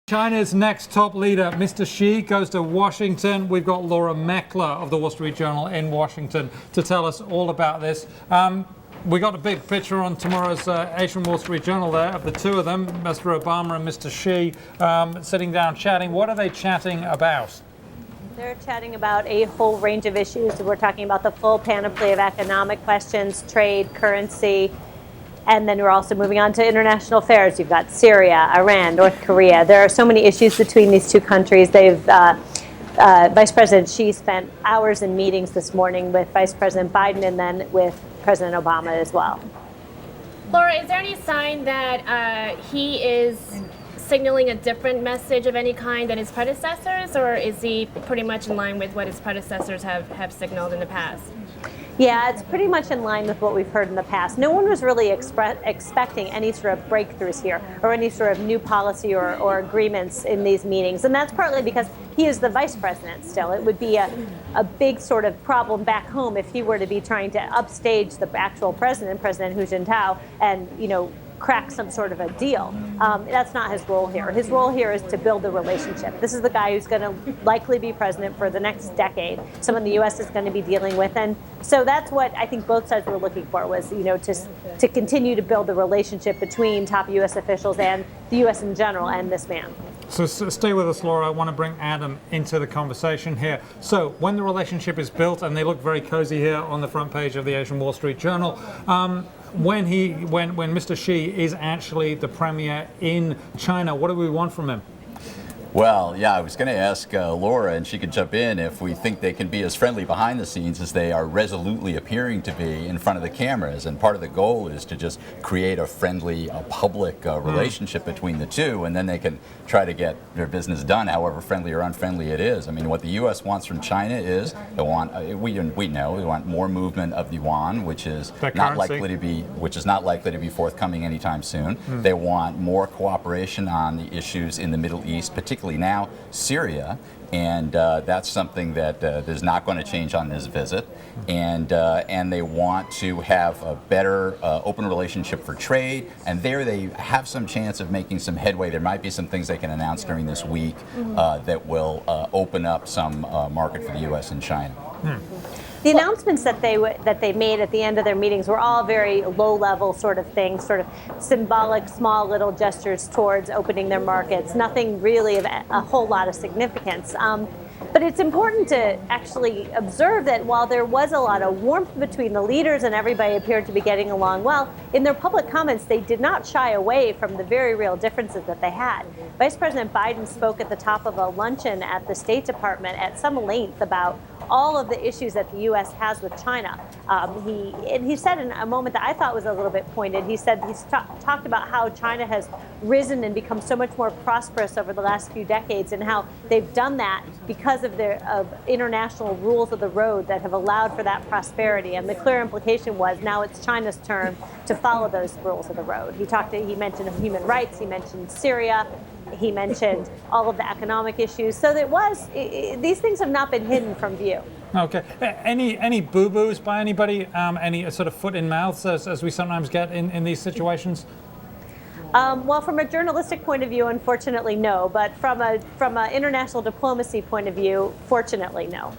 China's next top leader, Mr. Xi, goes to Washington. We've got Laura Meckler of the Wall Street Journal in Washington to tell us all about this. We got a big picture on tomorrow's Asian Wall Street Journal there of the two of them, Mr. Obama and Mr. Xi, sitting down chatting. What are they chatting about? They're chatting about a whole range of issues. We're talking about the full panoply of economic questions, trade, currency. And then we're also moving on to international affairs. You've got Syria, Iran, North Korea. There are so many issues between these two countries. Vice President Xi spent hours in meetings this morning with Vice President Biden and then with President Obama as well. Laura, is there any sign that he is signaling a different message of any kind than his predecessors, or is he pretty much in line with what his predecessors have signaled in the past? Yeah, it's pretty much in line with what we've heard in the past. No one was really expecting any sort of breakthroughs here or any sort of new policy or agreements in these meetings. And that's partly because he is the vice president still. It would be a big sort of problem back home if he were to be trying to upstage the actual president, President Hu Jintao, and, crack some sort of a deal. That's not his role here. His role here is to build the relationship. This is the guy who's going to likely be president for the next decade, someone the U.S. is going to be dealing with. And so that's what I think both sides were looking for was, to continue to build the relationship between top U.S. officials and the U.S. in general and this man. So stay with us, Laura. I want to bring Adam into the conversation here. So when the relationship is built, and they look very cozy here on the front page of the Asian Wall Street Journal, when Mr. Xi is actually the premier in China, what do we want from him? Well, yeah, I was going to ask Laura, and she could jump in, if we think they can be as friendly behind the scenes as they are resolutely appearing to be in front of the cameras. And part of the goal is to just create a friendly, public relationship between the two, and then they can try to get their business done, however friendly or unfriendly it is. I mean, what the U.S. wants from China is they want we want more movement of the yuan, which is not likely to be forthcoming anytime soon. They want more cooperation on the issues in the Middle East, particularly now Syria, and that's something that is not going to change on this visit. And they want to have a better open relationship for trade, and there they have some chance of making some headway. There might be some things they can announce during this week that will open up some market for the U.S. and China. The announcements that they made at the end of their meetings were all very low-level sort of things, sort of symbolic, small little gestures towards opening their markets. Nothing really of a whole lot of significance. But it's important to actually observe that while there was a lot of warmth between the leaders and everybody appeared to be getting along well, in their public comments, they did not shy away from the very real differences that they had. Vice President Biden spoke at the top of a luncheon at the State Department at some length about all of the issues that the U.S. has with China. He said in a moment that I thought was a little bit pointed. He said he's talked about how China has risen and become so much more prosperous over the last few decades, and how they've done that because of international rules of the road that have allowed for that prosperity. And the clear implication was now it's China's turn to follow those rules of the road. He mentioned human rights. He mentioned Syria. He mentioned all of the economic issues. So these things have not been hidden from view. Okay. Any boo-boos by anybody? Any sort of foot in mouths, as we sometimes get in these situations? Well, from a journalistic point of view, unfortunately, no. But from an international diplomacy point of view, fortunately, no.